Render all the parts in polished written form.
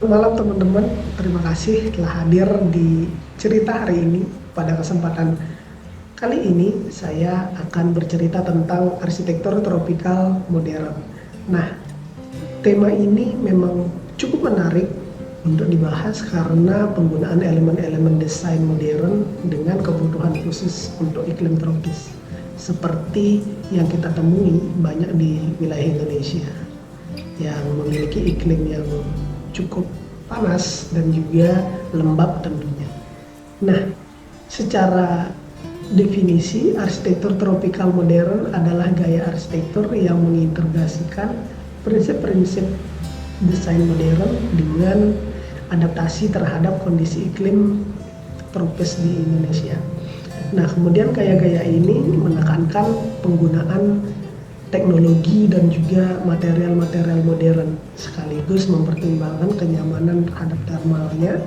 Malam teman-teman, terima kasih telah hadir di cerita hari ini. Pada kesempatan kali ini saya akan bercerita tentang arsitektur tropikal modern. Nah, tema ini memang cukup menarik untuk dibahas karena penggunaan elemen-elemen desain modern dengan kebutuhan khusus untuk iklim tropis. Seperti yang kita temui banyak di wilayah Indonesia yang memiliki iklim yang cukup panas dan juga lembab tentunya. Nah, secara definisi, arsitektur tropikal modern adalah gaya arsitektur yang mengintegrasikan prinsip-prinsip desain modern dengan adaptasi terhadap kondisi iklim tropis di Indonesia. Nah, kemudian gaya-gaya ini menekankan penggunaan teknologi dan juga material-material modern sekaligus mempertimbangkan kenyamanan terhadap thermalnya,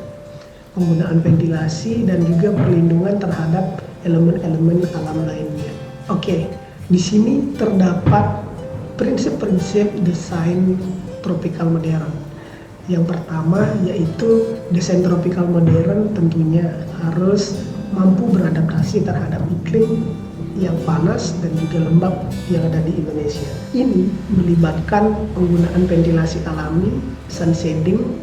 penggunaan ventilasi dan juga perlindungan terhadap elemen-elemen alam lainnya. Oke, di sini terdapat prinsip-prinsip desain tropikal modern. Yang pertama yaitu desain tropikal modern tentunya harus mampu beradaptasi terhadap iklim yang panas dan juga lembab yang ada di Indonesia. Ini melibatkan penggunaan ventilasi alami, sun shading,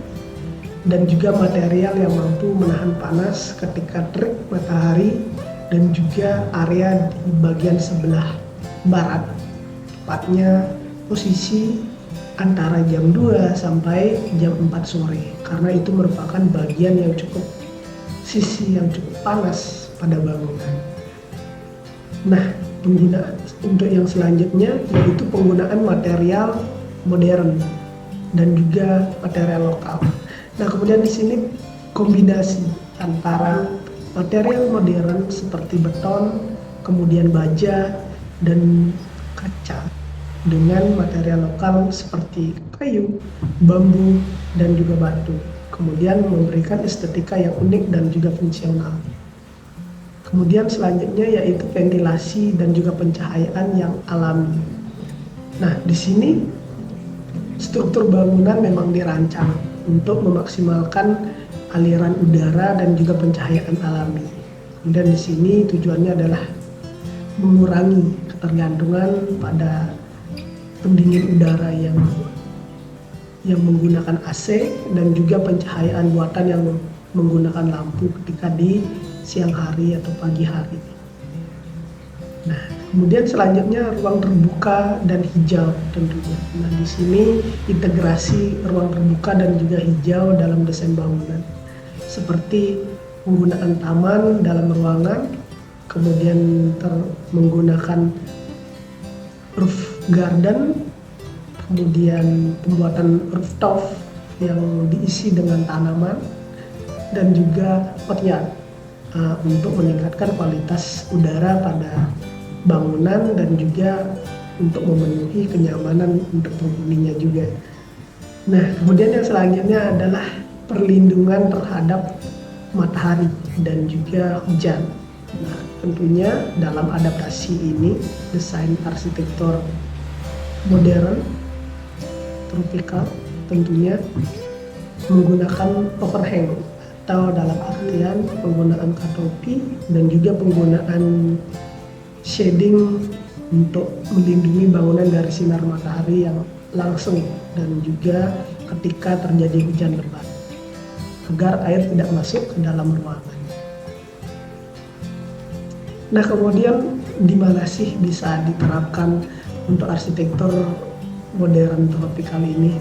dan juga material yang mampu menahan panas ketika terik matahari dan juga area di bagian sebelah barat, tepatnya posisi antara jam 2 sampai jam 4 sore, karena itu merupakan bagian yang sisi yang cukup panas pada bangunan. Nah, penggunaan untuk yang selanjutnya yaitu penggunaan material modern dan juga material lokal. Nah, kemudian di sini kombinasi antara material modern seperti beton, kemudian baja dan kaca dengan material lokal seperti kayu, bambu dan juga batu. Kemudian memberikan estetika yang unik dan juga fungsional. Kemudian selanjutnya yaitu ventilasi dan juga pencahayaan yang alami. Nah, di sini struktur bangunan memang dirancang untuk memaksimalkan aliran udara dan juga pencahayaan alami. Kemudian di sini tujuannya adalah mengurangi ketergantungan pada pendingin udara yang menggunakan AC dan juga pencahayaan buatan yang menggunakan lampu ketika di siang hari atau pagi hari. Nah, kemudian selanjutnya ruang terbuka dan hijau tentunya. Nah, di sini integrasi ruang terbuka dan juga hijau dalam desain bangunan, seperti penggunaan taman dalam ruangan, kemudian menggunakan roof garden, kemudian pembuatan rooftop yang diisi dengan tanaman, dan juga courtyard untuk meningkatkan kualitas udara pada bangunan dan juga untuk memenuhi kenyamanan untuk penghuninya juga. Nah, kemudian yang selanjutnya adalah perlindungan terhadap matahari dan juga hujan. Nah, tentunya dalam adaptasi ini desain arsitektur modern tropikal tentunya menggunakan overhang atau dalam artian penggunaan kanopi dan juga penggunaan shading untuk melindungi bangunan dari sinar matahari yang langsung dan juga ketika terjadi hujan lebat agar air tidak masuk ke dalam ruangan. Nah, kemudian di mana sih bisa diterapkan untuk arsitektur modern tropikal ini?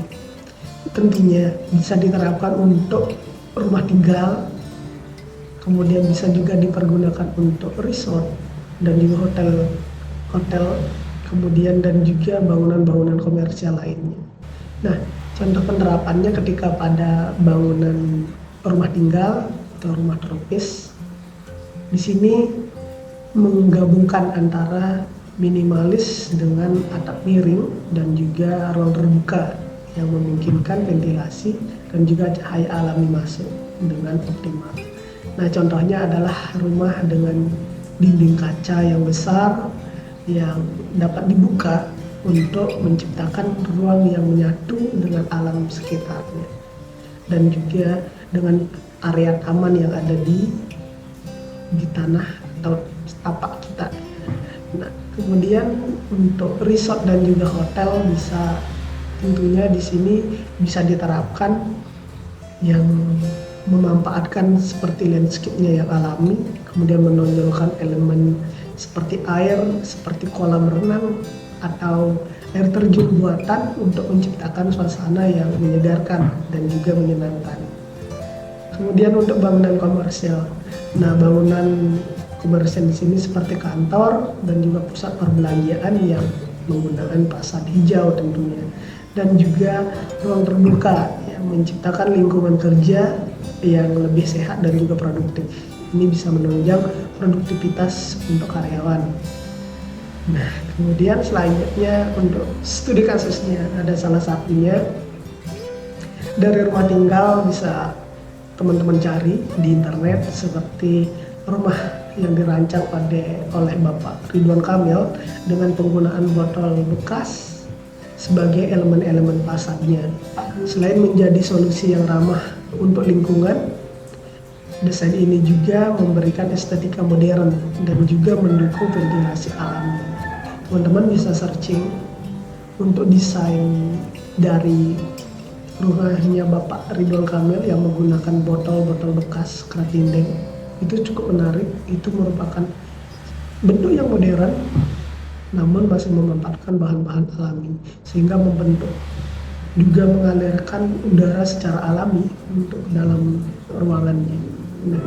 Tentunya bisa diterapkan untuk rumah tinggal, kemudian bisa juga dipergunakan untuk resort dan juga hotel, kemudian dan juga bangunan-bangunan komersial lainnya. Nah, contoh penerapannya ketika pada bangunan rumah tinggal atau rumah tropis, di sini menggabungkan antara minimalis dengan atap miring dan juga ruang terbuka yang memungkinkan ventilasi dan juga cahaya alami masuk dengan optimal. Nah, contohnya adalah rumah dengan dinding kaca yang besar yang dapat dibuka untuk menciptakan ruang yang menyatu dengan alam sekitarnya. dan juga dengan area taman yang ada di tanah atau tapak kita. Nah, kemudian untuk resort dan juga hotel bisa tentunya di sini bisa diterapkan yang memanfaatkan seperti landscape-nya yang alami, kemudian menonjolkan elemen seperti air, seperti kolam renang atau air terjun buatan untuk menciptakan suasana yang menyegarkan dan juga menyenangkan. Kemudian untuk bangunan komersial, nah bangunan komersial di sini seperti kantor dan juga pusat perbelanjaan yang menggunakan fasad hijau tentunya, dan juga ruang terbuka yang menciptakan lingkungan kerja yang lebih sehat dan juga produktif. Ini bisa menunjang produktivitas untuk karyawan. Nah, kemudian selanjutnya untuk studi kasusnya ada salah satunya dari rumah tinggal, bisa teman-teman cari di internet seperti rumah yang dirancang oleh Bapak Ridwan Kamil dengan penggunaan botol bekas sebagai elemen-elemen fasadnya. Selain menjadi solusi yang ramah untuk lingkungan, desain ini juga memberikan estetika modern dan juga mendukung ventilasi alami. Teman-teman bisa searching untuk desain dari rumahnya Bapak Ridwan Kamil yang menggunakan botol-botol bekas kerat dinding. Itu cukup menarik. Itu merupakan bentuk yang modern namun masih memanfaatkan bahan-bahan alami, sehingga membentuk juga mengalirkan udara secara alami untuk dalam ruangannya. Nah,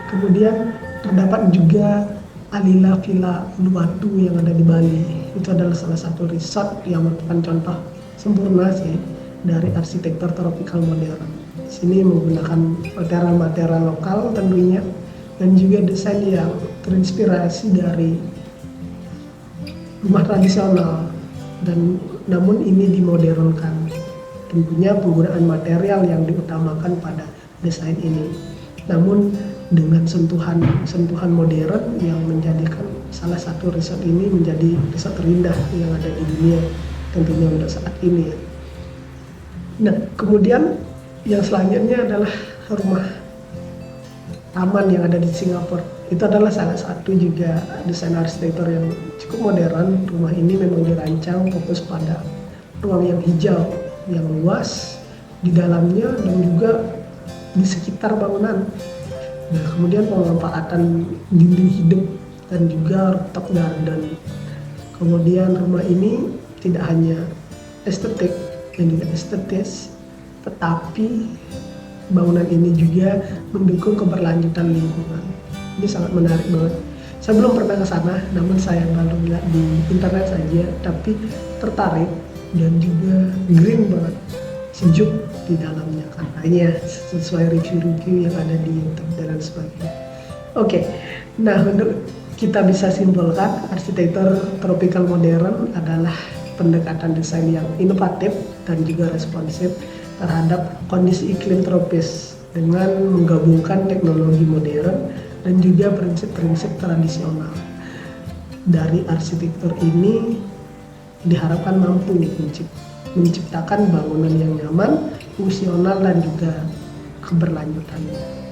kemudian terdapat juga Alila Villa Uluwatu yang ada di Bali. Itu adalah salah satu resort yang merupakan contoh sempurna sih dari arsitektur tropikal modern. Di sini menggunakan material-material lokal tentunya, dan juga desain yang terinspirasi dari rumah tradisional, dan namun ini dimodernkan. Tentunya penggunaan material yang diutamakan pada desain ini, namun dengan sentuhan modern yang menjadikan salah satu resort ini menjadi resort terindah yang ada di dunia tentunya untuk saat ini. Nah, kemudian yang selanjutnya adalah rumah taman yang ada di Singapura. Itu adalah salah satu juga desain arsitektur yang cukup modern. Rumah ini memang dirancang fokus pada ruang yang hijau, yang luas di dalamnya dan juga di sekitar bangunan. Nah, kemudian pemanfaatan dinding hidup dan juga rooftop garden. Kemudian rumah ini tidak hanya estetik dan juga estetis, tetapi bangunan ini juga mendukung keberlanjutan lingkungan. Ini sangat menarik banget. Saya belum pernah ke sana, namun saya baru lihat di internet saja, tapi tertarik dan juga green banget, sejuk di dalamnya katanya sesuai review-review yang ada di YouTube dan sebagainya. Oke, nah untuk kita bisa simpulkan arsitektur tropikal modern adalah pendekatan desain yang inovatif dan juga responsif terhadap kondisi iklim tropis dengan menggabungkan teknologi modern dan juga prinsip-prinsip tradisional. Dari arsitektur ini diharapkan mampu menciptakan bangunan yang nyaman, fungsional dan juga keberlanjutannya.